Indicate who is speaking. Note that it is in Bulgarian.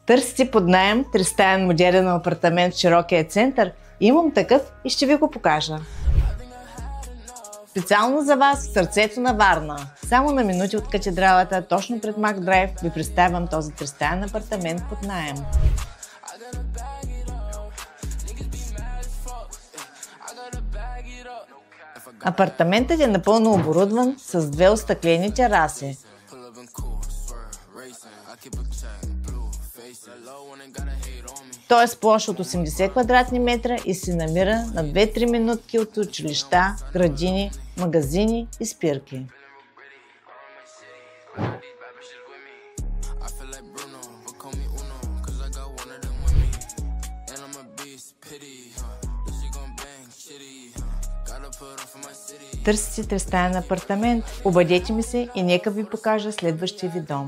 Speaker 1: Търсите под наем тристаен модерен апартамент в широкия център? Имам такъв и ще ви го покажа. Специално за вас в сърцето на Варна, само на минути от катедралата, точно пред Мак Драйв, ви представям този тристаен апартамент под наем. Апартаментът е напълно оборудван с две остъклени тераси. Той е с площ от 80 квадратни метра и се намира на 2-3 минутки от училища, градини, магазини и спирки. Търсите тристаен апартамент? Обадете ми се и нека ви покажа следващия ви дом.